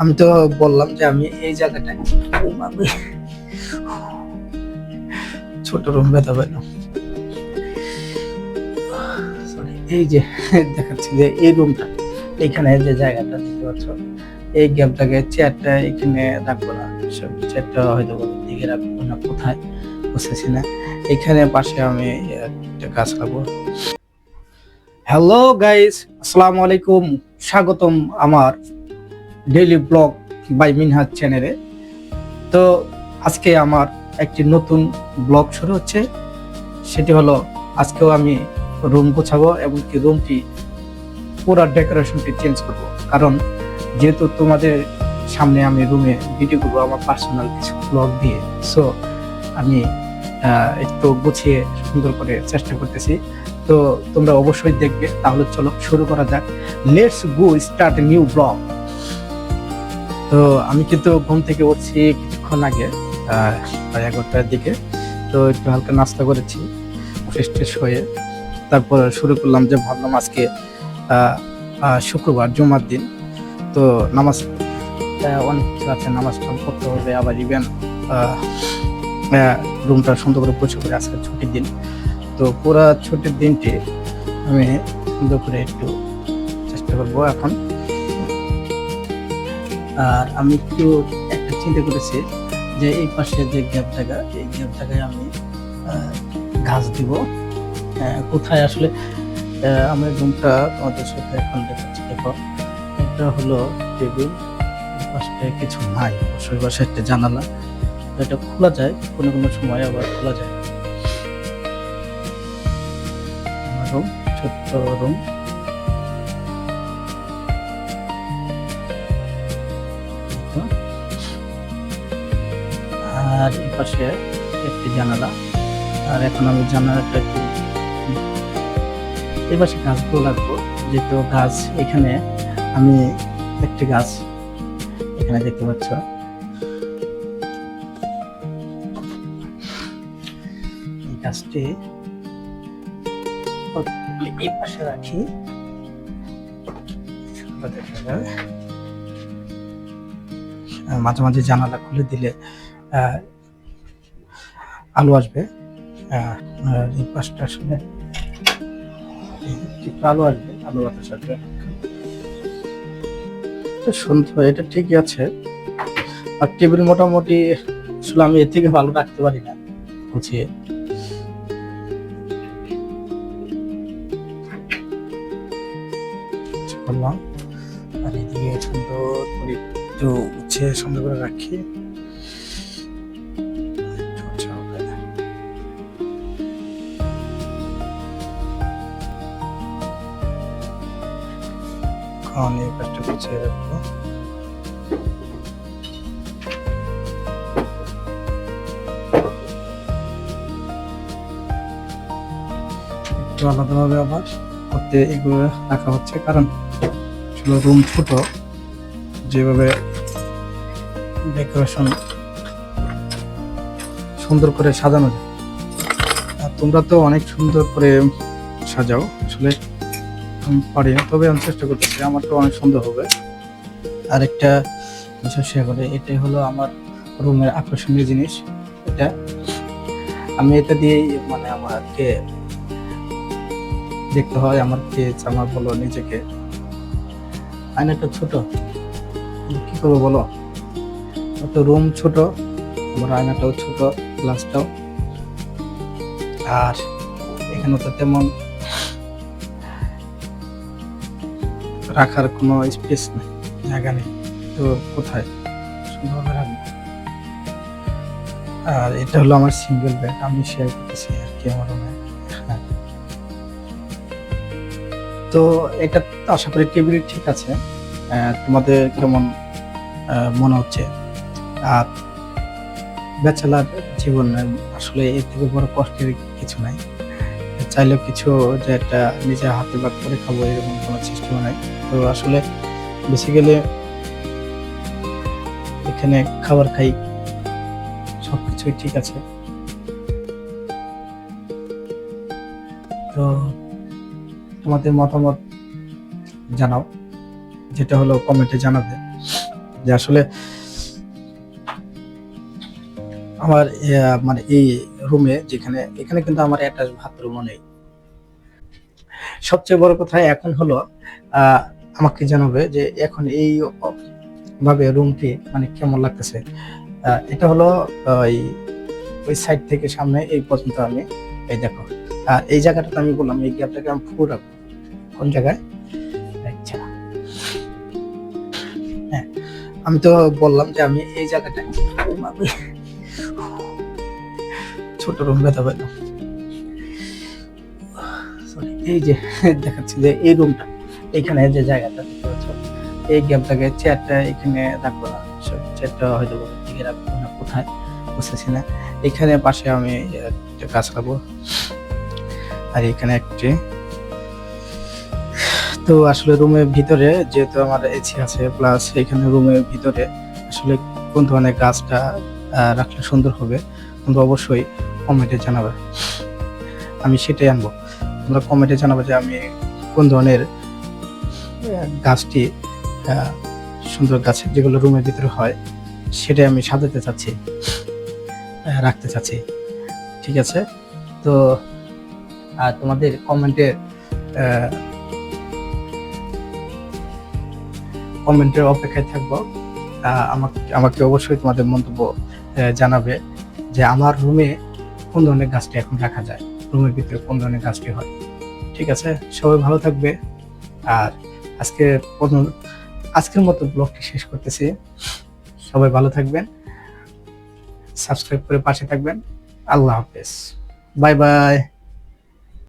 আমি তো বললাম যে আমি এই জায়গাটায় ছোট রুম ব্যথা পাই না। এই যে দেখাচ্ছি যে এই রুমটা, এখানে যে জায়গাটা দেখতে পাচ্ছ, এই গ্যাপটাকে চেয়ারটা এখানে রাখবো না, চেয়ারটা হয়তো দিকে রাখবো না, কোথায় বুঝতেছি না। এখানে পাশে আমি একটা গাছ লাগাবো। হ্যালো গাইস, আসসালামু আলাইকুম, স্বাগতম আমার ডেইলি ব্লগ বাই মিনহাজ চ্যানেলে। তো আজকে আমার একটি নতুন ব্লগ শুরু হচ্ছে, সেটি হলো আজকেও আমি রুম গোছাবো এবং কি রুমটি পুরো ডেকোরেশনটি চেঞ্জ করব, কারণ যেহেতু তোমাদের সামনে আমি রুমে ভিডিও করবো আমার পার্সোনাল কিছু ব্লগ দিয়ে, সো আমি একটু গুছিয়ে সুন্দর করে চেষ্টা করতেছি। তো তোমরা অবশ্যই দেখবে। তাহলে চলো শুরু করা যাক, let's go start new blog. তো আমি কিন্তু ঘুম থেকে উঠছি কিছুক্ষণ আগে, প্রায় 11টার দিকে। তো একটু হালকা নাস্তা করেছি, ফ্রেশ ট্রেশ হয়ে তারপর শুরু করলাম যে ভাবলাম আজকে শুক্রবার জুমার দিন, তো নামাজ অনেক কিছু আছে, নামাজ পড়তে হবে, আবার ইভেন রুমটা সুন্দর করে পরিষ্কার করে, আজকে ছুটির দিন। তো পুরো ছুটির দিনটি আমি সুন্দর করে একটু চেষ্টা করবো এখন। আর আমি একটু একটা চিন্তা করেছি যে এই পাশে যে গ্যাপ জায়গা, এই গ্যাপ জায়গায় আমি ঘাস দিব। কোথায় আসলে আমার রুমটা তোমাদের সাথে এখন দেখাচ্ছি। দেখো, এটা হলো টেবিল, পাশে কিছু নাই, অবশ্যই পাশে একটা জানালা, এটা খোলা যায় কোনো কোনো সময়, আবার খোলা যায়। আমার রুম, ছোট্ট রুম। আর এই পাশে একটি জানালা, আর এখন আমি জানালাটা একটু এই পাশে গাছগুলো লাগবো, যেহেতু গাছ এখানে আমি একটি গাছ এখানে দেখতে পাচ্ছ, এই গাছটি এই পাশে রাখি, মাঝে মাঝে জানালা খুলে দিলে আলো আসবে। এই পাশটা আসলে আলো আসবে, আলো বাতাস আসবে, সুন্দর, এটা ঠিকই আছে। আর টেবিল মোটামুটি আসলে আমি এর থেকে ভালো রাখতে পারি না গুছিয়ে। করলাম, আর এদিকে সুন্দর করে একটু গুছিয়ে সুন্দর করে রাখি। এই কাজটা গুছিয়ে রাখবো। একটু আলাদাভাবে আবার করতে এগুলো রাখা হচ্ছে, কারণ রুম ছোট, যেভাবে ডেকোরেশন সুন্দর করে সাজানো যায়। আর তোমরা তো অনেক সুন্দর করে সাজাও, আসলে পারি না, তবে আমি চেষ্টা করতেছি, আমার তো অনেক সুন্দর হবে। আর একটা বিষয় শেয়ার করে, এটাই হলো আমার রুমের আকর্ষণীয় জিনিস। এটা আমি এটা দিয়েই মানে আমাকে দেখতে হয়, আমার কেজ, আমার বলো নিজেকে। আয়নাটা ছোট, কি করবো বলো, তো রুম ছোট, আমার আয়নাটাও ছোট, গ্লাসটাও, আর এখানে তো তেমন রাখার কোনো স্পেস নেই, জায়গা নেই, তো কোথায় সুন্দরভাবে রাখবো। আর এটা হলো আমার সিঙ্গেল বেড, আমি শেয়ার করতেছি আর কি আমার রুমে। তো এটা আশা করি টেবিল ঠিক আছে। তোমাদের কেমন মনে হচ্ছে? আর ব্যাচেলার জীবন আসলে এর থেকে বড় কষ্টের কিছু নাই, চাইলেও কিছু যে একটা নিজে হাতে বাদ করে খাবো এরকম কোনো সিস্টেম নাই। তো আসলে বেসিক্যালি এখানে খাবার খাই, সবকিছুই ঠিক আছে। তো তোমাদের মতামত জানাও, যেটা হলো কমেন্টে জানাবে। যে আসলে আমার মানে এই রুমে যেখানে এখানে কিন্তু আমার অ্যাটাচ বাথরুমও নেই। সবচেয়ে বড় কথা এখন হলো আমাকে জানাবে যে এখন এই ভাবে রুমটি মানে কেমন লাগতেছে। এটা হলো ওই ওই সাইড থেকে সামনে এই পর্যন্ত আমি এই দেখো। আর এই জায়গাটাতে আমি বললাম এই গ্যাপটাকে আমি ফুল রাখবো। কোন জায়গায়? আচ্ছা, হ্যাঁ, আমি তো বললাম যে আমি এই জায়গাটায় ছোট রুম ব্যথা পেলাম। সরি, এই যে দেখাচ্ছি যে এই রুমটা এখানে যে জায়গাটা দেখতে পাচ্ছ, এই গ্যাপটাকে চেয়ারটা এখানে রাখবো না, চেয়ারটা হয়তো দিকে রাখবো না, কোথায় বুঝতেছি না। এখানে পাশে আমি একটা গাছ লাগাবো, আর এখানে একটি। তো আসলে রুমের ভিতরে যেহেতু আমার এসি আছে, প্লাস এখানে রুমের ভিতরে আসলে কোন ধরনের গাছটা রাখলে সুন্দর হবে তোমরা অবশ্যই কমেন্টে জানাবে, আমি সেটাই আনবো। তোমরা কমেন্টে জানাবে যে আমি কোন ধরনের গাছটি সুন্দর গাছের যেগুলো রুমের ভিতরে হয় সেটাই আমি সাজাতে চাচ্ছি, রাখতে চাচ্ছি। ঠিক আছে, তো তোমাদের কমেন্টের অপেক্ষায় থাকবো। আমাকে অবশ্যই তোমাদের মন্তব্য জানাবে যে আমার রুমে কোন ধরনের গাছটি এখন রাখা যায়, রুমের ভিতরে কোন ধরনের গাছটি হয়। ঠিক আছে, সবাই ভালো থাকবে। আর আজকের মতো ব্লগটি শেষ করতেছি। সবাই ভালো থাকবেন, সাবস্ক্রাইব করে পাশে থাকবেন। আল্লাহ হাফেজ, বাই বাই।